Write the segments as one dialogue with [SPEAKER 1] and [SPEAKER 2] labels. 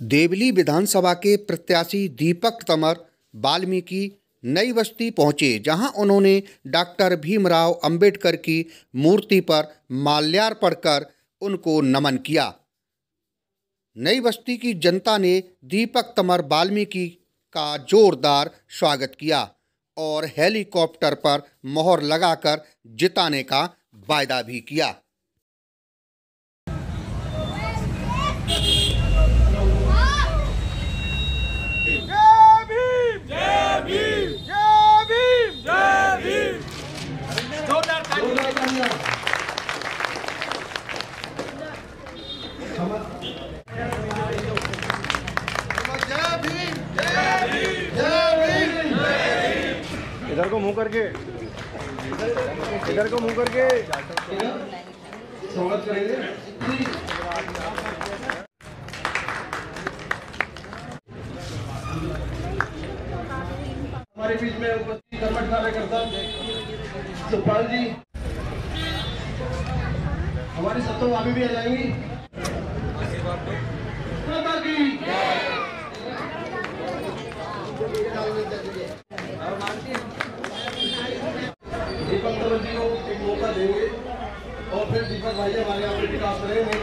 [SPEAKER 1] देवली विधानसभा के प्रत्याशी दीपक तंवर वाल्मीकि नई बस्ती पहुंचे, जहां उन्होंने डॉक्टर भीमराव अंबेडकर की मूर्ति पर माल्यार्पण कर उनको नमन किया। नई बस्ती की जनता ने दीपक तंवर वाल्मीकि का जोरदार स्वागत किया और हेलीकॉप्टर पर मोहर लगाकर जिताने का वायदा भी किया।
[SPEAKER 2] इधर को मुंह करके, इधर को मुंह करके स्वागत करेंगे। हमारे बीच में उपस्थित कर्मठ कार्यकर्ता सुखपाल जी, हमारी सत्ता भाभी भी आ जाएंगी। दीपक तंवर जी को एक मौका देंगे और फिर दीपक भाई हमारे यहाँ पे विकास करेंगे,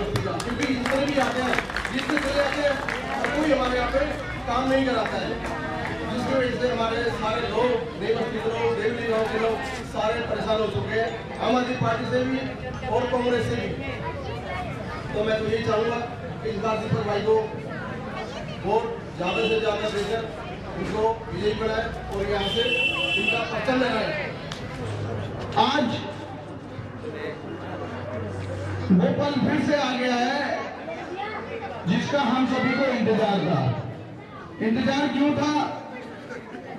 [SPEAKER 2] क्योंकि जितने भी आते हैं, जितने चले आते हैं, कोई हमारे यहाँ पे काम नहीं कराता है, जिसकी वजह से हमारे सारे लोग, नई बस्ती के लोग, देवली गाँव के लोग सारे परेशान हो चुके हैं, आम आदमी पार्टी से भी और कांग्रेस से भी। तो मैं तो यही चाहूँगा कि इस बार दीपक भाई को वोट ज़्यादा से ज़्यादा देकर उनको विजयी बनाए और यहाँ से इनका पर्चा लगाए। आज वो पल फिर से आ गया है जिसका हम सभी को इंतजार था। इंतजार क्यों था?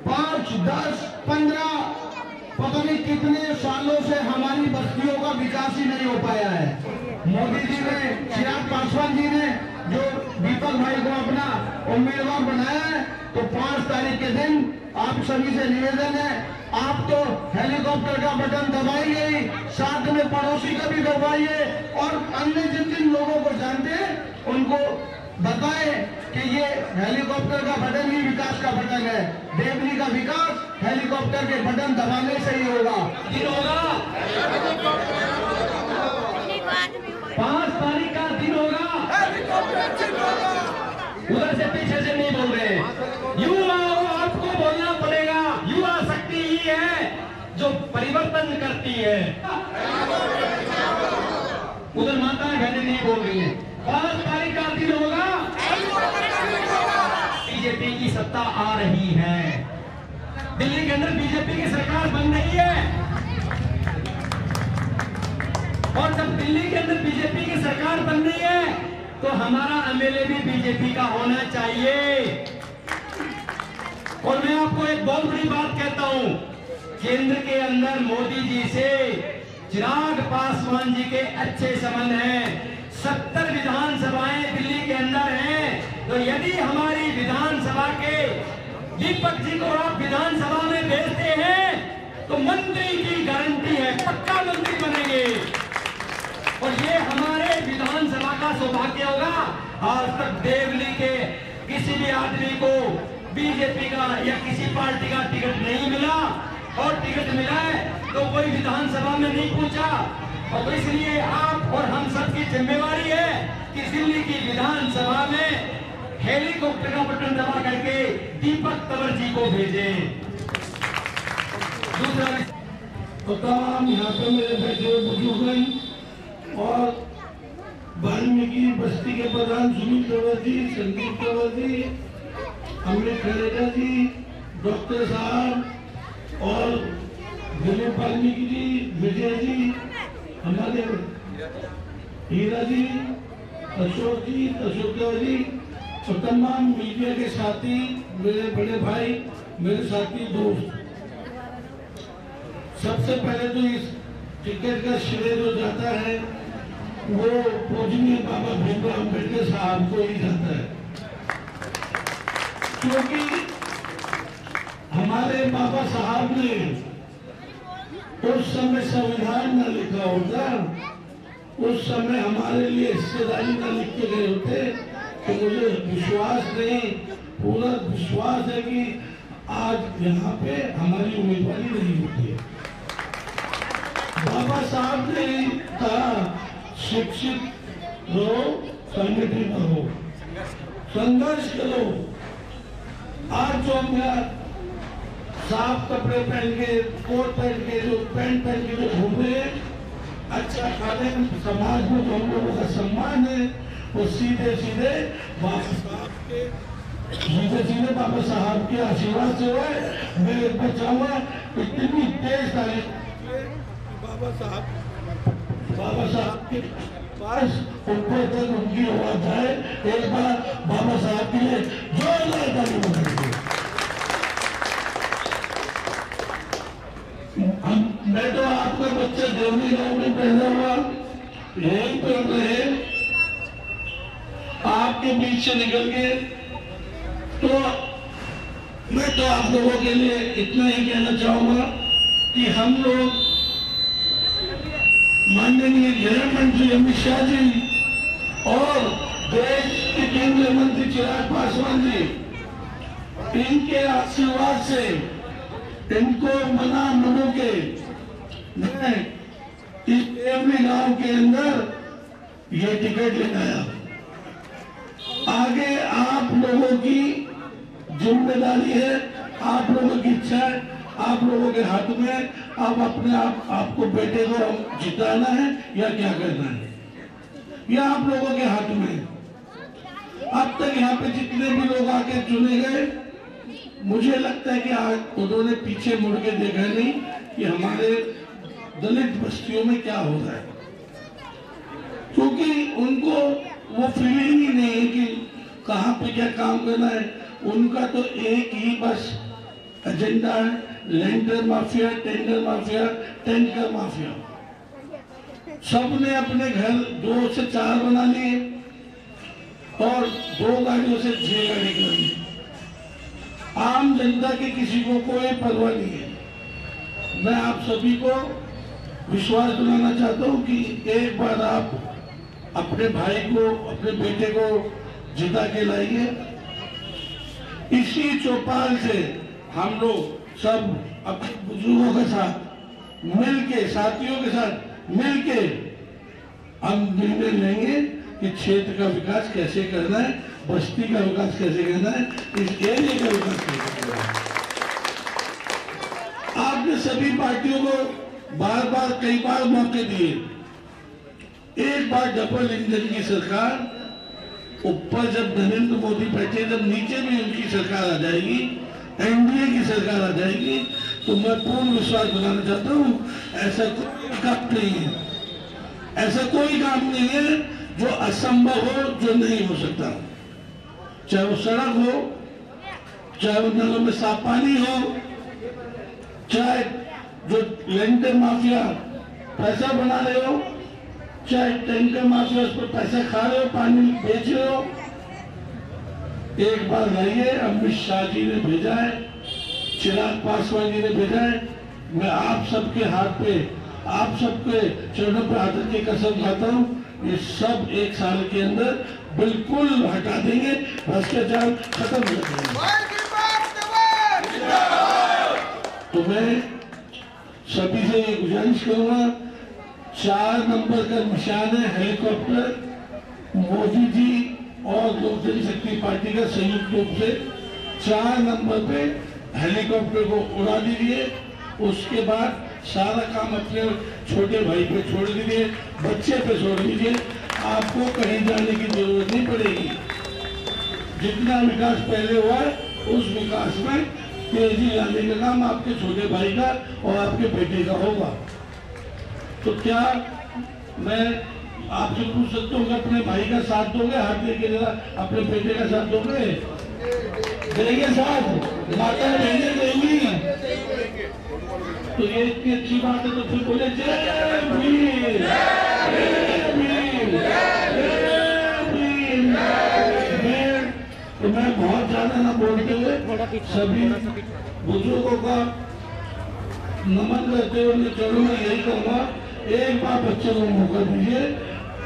[SPEAKER 2] 5, 10, 15 पता नहीं कितने सालों से हमारी बस्तियों का विकास ही नहीं हो पाया है। मोदी जी ने, चिराग पासवान जी ने जो दीपक भाई को अपना उम्मीदवार बनाया है, तो 5 तारीख के दिन आप सभी से निवेदन है, आप तो हेलीकॉप्टर का बटन दबाइए, साथ में पड़ोसी का भी दबाइए और अन्य जिन जिन लोगों को जानते हैं उनको बताएं कि ये हेलीकॉप्टर का बटन ही विकास का बटन है। देवली का विकास हेलीकॉप्टर के बटन दबाने से ही होगा। 5 तारीख का दिन होगा। उधर से पीछे से नहीं बोल रहे, युवाओं आपको बोलना पड़ेगा। युवा शक्ति ही है जो परिवर्तन करती है। उधर माताएं बहनें नहीं बोल रही है। 5 तारीख का दिन होगा, बीजेपी की सत्ता आ रही है। दिल्ली के अंदर बीजेपी की सरकार बन रही है और जब दिल्ली के अंदर बीजेपी की सरकार बन रही है तो हमारा एमएलए भी बीजेपी का होना चाहिए। और मैं आपको एक बहुत बड़ी बात कहता हूं, केंद्र के अंदर मोदी जी से चिराग पासवान जी के अच्छे संबंध हैं। 70 विधानसभाएं दिल्ली के अंदर हैं, तो यदि हमारी विधानसभा के दीपक जी को आप विधानसभा में भेजते हैं तो मंत्री की गारंटी है, पक्का मंत्री बनेंगे और ये हमारे विधानसभा का सौभाग्य होगा। आज तक देवली के किसी भी आदमी को बीजेपी का या किसी पार्टी का टिकट नहीं मिला और टिकट मिला है तो कोई विधानसभा में नहीं पहुंचा। और तो इसलिए आप और हम सब की जिम्मेवारी है कि दिल्ली की विधानसभा में हेलीकॉप्टर का बटन दबा करके दीपक तंवर जी को भेजें। दूसरा
[SPEAKER 3] तो तमाम यहाँ पे मेरे बैठे बुजुर्ग और वाल्मीकि बस्ती के प्रधान सुनील तंवर जी, संदीप तंवर जी, अमृत खलेगा जी, डॉक्टर साहब और दिलीप वाल्मीकि जी, विजय जी, हमारे हीरा जी, अशोक जी, अशोक जी और तमाम मीडिया के साथी, मेरे बड़े भाई, मेरे साथी दोस्त। सबसे पहले तो इस टिकट का श्रेय जो जाता है वो पूजनीय बाबा भीमराव अम्बेडकर साहब को ही जाता है, क्योंकि हमारे बाबा साहब ने उस समय संविधान न लिखा होता, उस समय हमारे लिए हिस्सेदारी न लिख के गए होते तो मुझे विश्वास नहीं, पूरा विश्वास है कि आज यहाँ पे हमारी उम्मीदवारी नहीं होती है। बाबा साहब ने कहा शिक्षित रहो, संगठित रहो, संघर्ष करो। आज जो हम यहाँ साफ कपड़े पहन के, कोट पहन के, जो पैंट पहन के जो घूम रहे हैं, अच्छा खा रहे हैं, समाज में जो हम लोगों का सम्मान है वो सीधे सीधे बाबा साहब के आशीर्वाद से हुआ है। मैं एक बार चाहूंगा इतनी तेज तारीख बाबा साहब के पास ऊपर तक उनकी आवाज जाए। एक बार बाबा साहब के लिए जोरदार ताली बजाइए। मैं तो आपका बच्चा देवनी गांव में पैदा हुआ, यही पर रहे, आपके बीच से निकल के, तो मैं तो आप लोगों के लिए इतना ही कहना चाहूंगा कि हम लोग माननीय गृह मंत्री अमित शाह जी और देश के केंद्रीय मंत्री चिराग पासवान जी, इनके आशीर्वाद से, इनको मना मनो के मैं इस देवनी गांव के अंदर ये टिकट लेकर आया। आगे आप लोगों की जिम्मेदारी है, आप लोगों की इच्छा है, आप लोगों के हाथ में। आप अपने आपको बेटे को जिताना है या क्या करना है, यह आप लोगों के हाथ में है। अब तक यहाँ पे जितने भी लोग आके चुने गए, मुझे लगता है कि आज उन्होंने पीछे मुड़ के देखा नहीं कि हमारे दलित बस्तियों में क्या हो रहा है, क्योंकि उनको वो फीलिंग ही नहीं है कि कहाँ पे क्या काम करना है। उनका तो एक ही बस एजेंडा है, lander mafia, tender mafia, tanker mafia. सबने अपने घर 2 से 4 बना लिए और 2 गाड़ियों से 6 गाड़ी कर ली। आम जनता के किसी को कोई परवाह नहीं है। मैं आप सभी को विश्वास दिलाना चाहता हूं कि एक बार आप अपने भाई को, अपने बेटे को जिता के लाइए। इसी चौपाल से हम लोग सब अपने बुजुर्गों के साथ मिलके, साथियों के साथ मिलके हम निर्णय लेंगे कि क्षेत्र का विकास कैसे करना है, बस्ती का विकास कैसे करना है, इस एरिया का विकास कैसे करना है। आपने सभी पार्टियों को बार बार कई बार मौके दिए। एक बार डबल इंजन की सरकार, ऊपर जब नरेंद्र मोदी बैठे, जब नीचे भी उनकी सरकार आ जाएगी, एनडीए की सरकार आ जाएगी, तो मैं पूर्ण विश्वास दिलाना चाहता हूँ ऐसा कोई काम नहीं है, ऐसा कोई काम नहीं है जो असंभव हो, जो नहीं हो सकता। चाहे वो सड़क हो, चाहे वो नलों में साफ पानी हो, चाहे जो लैंडर माफिया पैसा बना रहे हो, चाहे टैंकर माफिया उस पर पैसा खा रहे हो, पानी बेच रहे हो। एक बार लाइए, अमित शाह जी ने भेजा है, चिराग पासवान जी ने भेजा है। मैं आप सबके हाथ पे, आप सबके चरणों पर हाथ की कसम खाता हूँ, ये सब 1 साल के अंदर बिल्कुल हटा देंगे, भ्रष्टाचार खत्म कर देंगे। तो मैं सभी से ये गुजारिश करूंगा, 4 नंबर का निशान है हेलीकॉप्टर। मोदी जी और लोक जनशक्ति पार्टी का संयुक्त रूप से 4 नंबर पे हेलीकॉप्टर को उड़ा दीजिए। उसके बाद सारा काम अपने छोटे भाई पे छोड़ दीजिए, बच्चे पे छोड़ दीजिए। आपको कहीं जाने की जरूरत नहीं पड़ेगी। जितना विकास पहले हुआ है, उस विकास में तेजी लाने का काम आपके छोटे भाई का और आपके बेटे का होगा। तो क्या मैं आपसे पूछ सकता हूँ कि अपने भाई का साथ दोगे? हाथ लेके जरा अपने बेटे का साथ दोगे? देंगे साथ? माता बहने देंगी? तो ये इतनी अच्छी बात है, तो फिर बोले जय भीम, जय भीम, जय भीम। तो मैं बहुत ज्यादा ना बोलते हुए सभी बुजुर्गों का नमन करते हुए चरणों में यही कहूँगा, एक बार बच्चों को मौका दीजिए।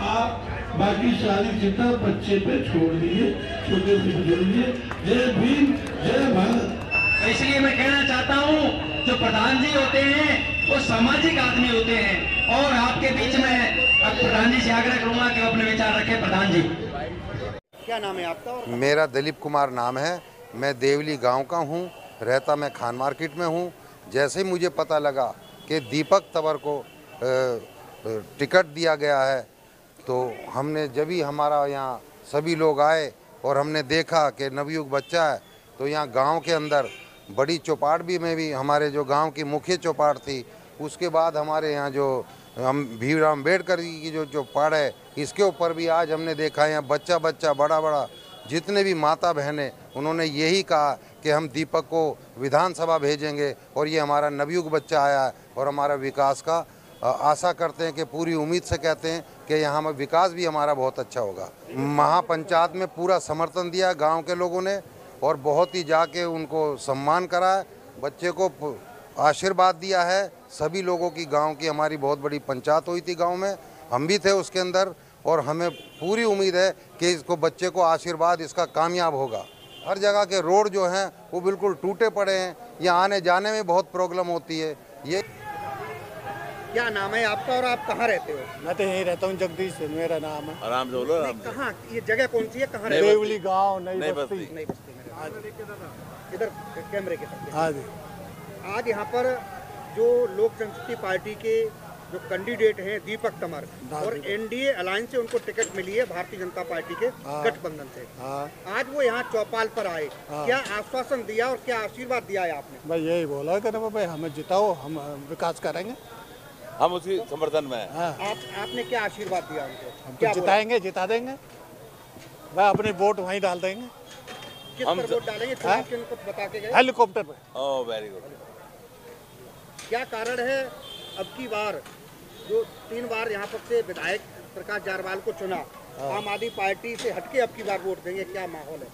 [SPEAKER 3] आप बाकी सारी चिता बच्चे पे छोड़ दिए, छोटे से छोड़ दिए। जय भीम, जय भारत।
[SPEAKER 2] इसलिए मैं कहना चाहता हूँ, जो प्रधान जी होते हैं वो सामाजिक आदमी होते हैं, और आपके बीच में अब प्रधान जी से आग्रह करूंगा कि अपने विचार रखें। प्रधान जी,
[SPEAKER 1] क्या नाम है आपका?
[SPEAKER 4] मेरा दिलीप कुमार नाम है। मैं देवली गांव का हूं, रहता मैं खान मार्केट में हूं। जैसे ही मुझे पता लगा कि दीपक तंवर को टिकट दिया गया है, तो हमने जब ही हमारा यहाँ सभी लोग आए और हमने देखा कि नवयुग बच्चा है, तो यहाँ गांव के अंदर बड़ी चौपाट में भी हमारे जो गांव की मुख्य चौपाट थी, उसके बाद हमारे यहाँ जो हम भीमराव अम्बेडकर की जो चौपाट है, इसके ऊपर भी आज हमने देखा यहाँ बच्चा बच्चा बड़ा बड़ा जितने भी माता बहनें, उन्होंने यही कहा कि हम दीपक को विधानसभा भेजेंगे और ये हमारा नवयुग बच्चा आया है और हमारा विकास का आशा करते हैं कि पूरी उम्मीद से कहते हैं कि यहाँ में विकास भी हमारा बहुत अच्छा होगा। महापंचायत में पूरा समर्थन दिया गांव के लोगों ने और बहुत ही जाके उनको सम्मान करा है, बच्चे को आशीर्वाद दिया है। सभी लोगों की गांव की हमारी बहुत बड़ी पंचायत हुई थी गांव में, हम भी थे उसके अंदर, और हमें पूरी उम्मीद है कि इसको बच्चे को आशीर्वाद इसका कामयाब होगा। हर जगह के रोड जो हैं वो बिल्कुल टूटे पड़े हैं, यहाँ आने जाने में बहुत प्रॉब्लम होती है। ये
[SPEAKER 1] क्या नाम है आपका और आप कहाँ रहते हो?
[SPEAKER 5] मैं तो यहीं रहता हूँ, जगदीश मेरा नाम है।
[SPEAKER 6] आराम से बोलो।
[SPEAKER 1] कहाँ, ये जगह कौन सी है, कहाँ रहते हो?
[SPEAKER 5] देवली गांव, नई बस्ती।
[SPEAKER 1] नई बस्ती में। इधर कैमरे के साथ।
[SPEAKER 5] हाँ जी।
[SPEAKER 1] आज यहाँ पर जो लोक जनशक्ति पार्टी के जो कैंडिडेट हैं दीपक तंवर, और एनडीए अलायंस से उनको टिकट मिली है भारतीय जनता पार्टी के गठबंधन से। आज वो यहाँ चौपाल पर आए, क्या आश्वासन दिया और क्या आशीर्वाद दिया है आपने?
[SPEAKER 5] भाई यही बोला कि भाई हमें जिताओ, हम विकास करेंगे,
[SPEAKER 6] हम उसकी समर्थन में हैं।
[SPEAKER 1] आपने क्या आशीर्वाद दिया उनको?
[SPEAKER 5] हम तो जिताएंगे, जिता देंगे भाई, अपने वोट वहीं डाल देंगे।
[SPEAKER 1] किस पर वोट डालेंगे? चुनाव चिन्ह को बता के गए।
[SPEAKER 5] हेलीकॉप्टर पे।
[SPEAKER 6] Oh very good.
[SPEAKER 1] क्या कारण है अब की बार जो 3 बार यहाँ पर से विधायक प्रकाश जारवाल को चुना, आम आदमी पार्टी से हटके अब की बार वोट देंगे, क्या माहौल है?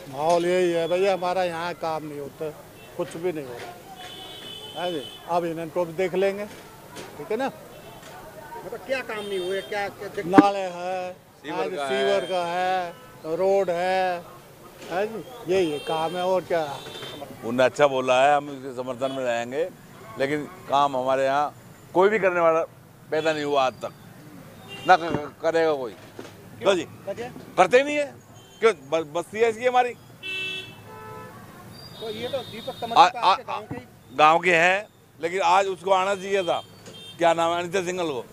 [SPEAKER 5] माहौल यही है भैया, हमारा यहाँ काम नहीं होता, कुछ भी नहीं हो रहा है जी। अब इनको भी देख लेंगे, ठीक है ना।
[SPEAKER 1] मतलब क्या काम नहीं हुए? क्या
[SPEAKER 5] नाले है, सीवर का है, रोड है जी, यही काम है और क्या।
[SPEAKER 6] उन्होंने अच्छा बोला है, हम उसके समर्थन में रहेंगे, लेकिन काम हमारे यहाँ कोई भी करने वाला पैदा नहीं हुआ आज तक, ना करेगा कोई। क्यों जी? करते ही नहीं है। क्यों? बस्ती है इसकी हमारी।
[SPEAKER 1] तो ये तो दीपक तंवर
[SPEAKER 6] गांव के हैं, लेकिन आज उसको आना चाहिए था। क्या नाम है, अनिता सिंघल को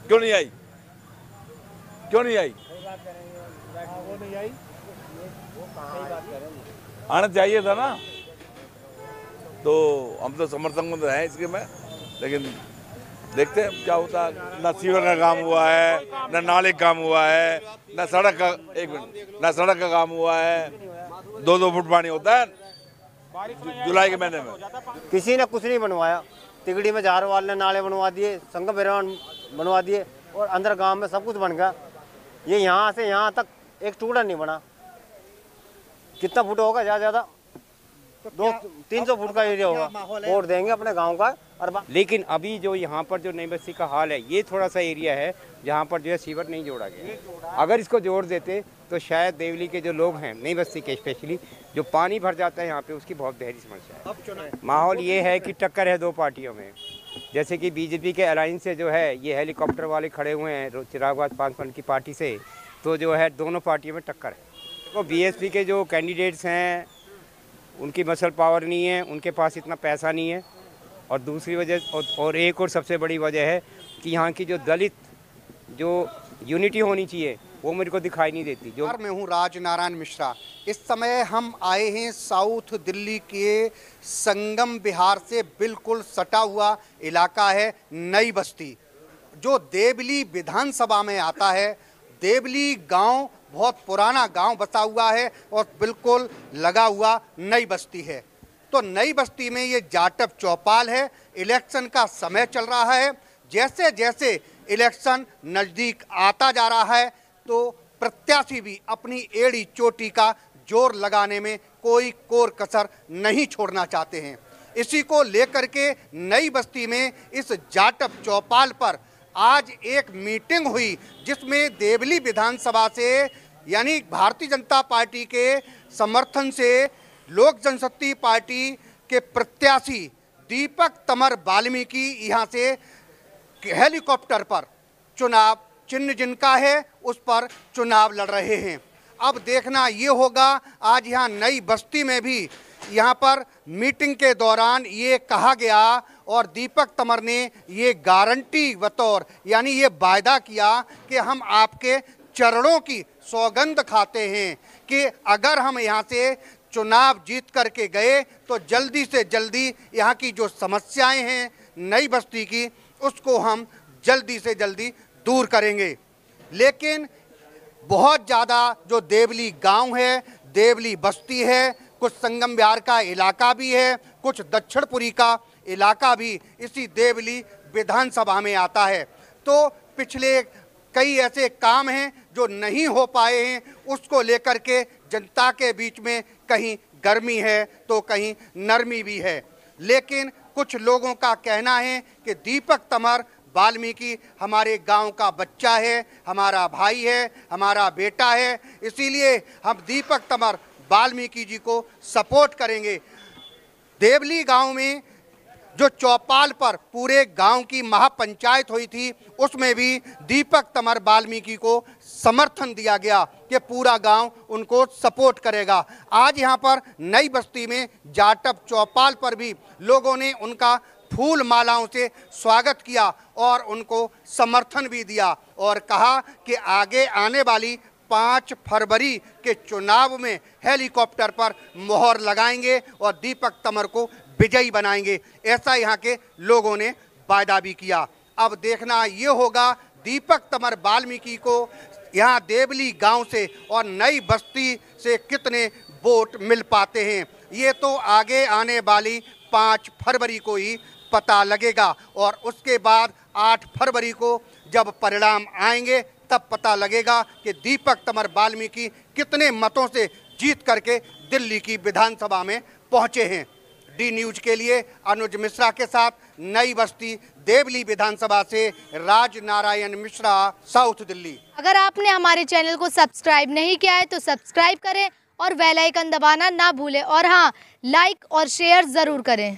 [SPEAKER 6] क्यों नहीं आई? क्यों नहीं आई?
[SPEAKER 5] वो नहीं आई,
[SPEAKER 6] आना चाहिए था ना। तो हम तो समर्थन में हैं इसके में, लेकिन देखते हैं क्या होता है। ना सीवर का काम हुआ है, ना नाले का काम हुआ है, ना सड़क का, एक मिनट, ना सड़क का काम हुआ है। 2-2 फुट पानी होता है जुलाई के महीने में।
[SPEAKER 7] किसी ने कुछ नहीं बनवाया। तिगड़ी में जारवाल ने नाले बनवा दिए, संगम बिरवान बनवा दिए, और अंदर गांव में सब कुछ बन गया। ये यहाँ से यहाँ तक एक टुकड़ा नहीं बना। कितना फुट होगा? ज़्यादा 200-300 फुट का एरिया होगा। वोट देंगे अपने गांव का।
[SPEAKER 8] लेकिन अभी जो यहाँ पर जो नई बस्ती का हाल है, ये थोड़ा सा एरिया है जहाँ पर जो है सीवर नहीं जोड़ा गया। अगर इसको जोड़ देते तो शायद देवली के जो लोग हैं, नई बस्ती के स्पेशली, जो पानी भर जाता है यहाँ पे, उसकी बहुत गहरी समस्या है। माहौल ये है कि टक्कर है 2 पार्टियों में। जैसे कि बीजेपी के अलायंस से जो है ये हेलीकॉप्टर वाले खड़े हुए हैं चिराग पासवान की पार्टी से, तो जो है दोनों पार्टियों में टक्कर है। तो बीएसपी के जो कैंडिडेट्स हैं उनकी मसल पावर नहीं है, उनके पास इतना पैसा नहीं है, और दूसरी वजह और एक और सबसे बड़ी वजह है कि यहाँ की जो दलित जो यूनिटी होनी चाहिए वो मेरे को दिखाई नहीं देती। जो
[SPEAKER 1] मैं हूँ राज नारायण मिश्रा। इस समय हम आए हैं साउथ दिल्ली के संगम विहार से बिल्कुल सटा हुआ इलाका है नई बस्ती, जो देवली विधानसभा में आता है। देवली गांव बहुत पुराना गांव बसा हुआ है और बिल्कुल लगा हुआ नई बस्ती है। तो नई बस्ती में ये जाटव चौपाल है। इलेक्शन का समय चल रहा है। जैसे जैसे इलेक्शन नज़दीक आता जा रहा है तो प्रत्याशी भी अपनी एड़ी चोटी का जोर लगाने में कोई कोर कसर नहीं छोड़ना चाहते हैं। इसी को लेकर के नई बस्ती में इस जाटव चौपाल पर आज एक मीटिंग हुई जिसमें देवली विधानसभा से यानी भारतीय जनता पार्टी के समर्थन से लोक जनशक्ति पार्टी के प्रत्याशी दीपक तमर वाल्मीकि यहाँ से हेलीकॉप्टर पर चुनाव चिन्ह जिनका है उस पर चुनाव लड़ रहे हैं। अब देखना ये होगा, आज यहाँ नई बस्ती में भी यहाँ पर मीटिंग के दौरान ये कहा गया और दीपक तमर ने ये गारंटी बतौर यानी ये वायदा किया कि हम आपके चरणों की सौगंध खाते हैं कि अगर हम यहाँ से चुनाव जीत करके गए तो जल्दी से जल्दी यहाँ की जो समस्याएं हैं नई बस्ती की उसको हम जल्दी से जल्दी दूर करेंगे। लेकिन बहुत ज़्यादा जो देवली गांव है, देवली बस्ती है, कुछ संगम विहार का इलाका भी है, कुछ दक्षिणपुरी का इलाका भी इसी देवली विधानसभा में आता है। तो पिछले कई ऐसे काम हैं जो नहीं हो पाए हैं, उसको लेकर के जनता के बीच में कहीं गर्मी है तो कहीं नरमी भी है। लेकिन कुछ लोगों का कहना है कि दीपक तमर वाल्मीकि हमारे गांव का बच्चा है, हमारा भाई है, हमारा बेटा है, इसीलिए हम दीपक तमर वाल्मीकि जी को सपोर्ट करेंगे। देवली गांव में जो चौपाल पर पूरे गांव की महापंचायत हुई थी उसमें भी दीपक तमर वाल्मीकि को समर्थन दिया गया कि पूरा गांव उनको सपोर्ट करेगा। आज यहां पर नई बस्ती में जाटप चौपाल पर भी लोगों ने उनका फूल मालाओं से स्वागत किया और उनको समर्थन भी दिया और कहा कि आगे आने वाली 5 फरवरी के चुनाव में हेलीकॉप्टर पर मोहर लगाएंगे और दीपक तमर को विजयी बनाएंगे। ऐसा यहाँ के लोगों ने वायदा भी किया। अब देखना ये होगा दीपक तमर वाल्मीकि को यहाँ देवली गांव से और नई बस्ती से कितने वोट मिल पाते हैं, ये तो आगे आने वाली 5 फरवरी को ही पता लगेगा। और उसके बाद 8 फरवरी को जब परिणाम आएंगे तब पता लगेगा कि दीपक तमर वाल्मीकि कितने मतों से जीत करके दिल्ली की विधानसभा में पहुंचे हैं। डी न्यूज के लिए अनुज मिश्रा के साथ नई बस्ती देवली विधानसभा से राज नारायण मिश्रा, साउथ दिल्ली।
[SPEAKER 9] अगर आपने हमारे चैनल को सब्सक्राइब नहीं किया है तो सब्सक्राइब करें और बेल आइकन दबाना ना भूलें और हाँ, लाइक और शेयर ज़रूर करें।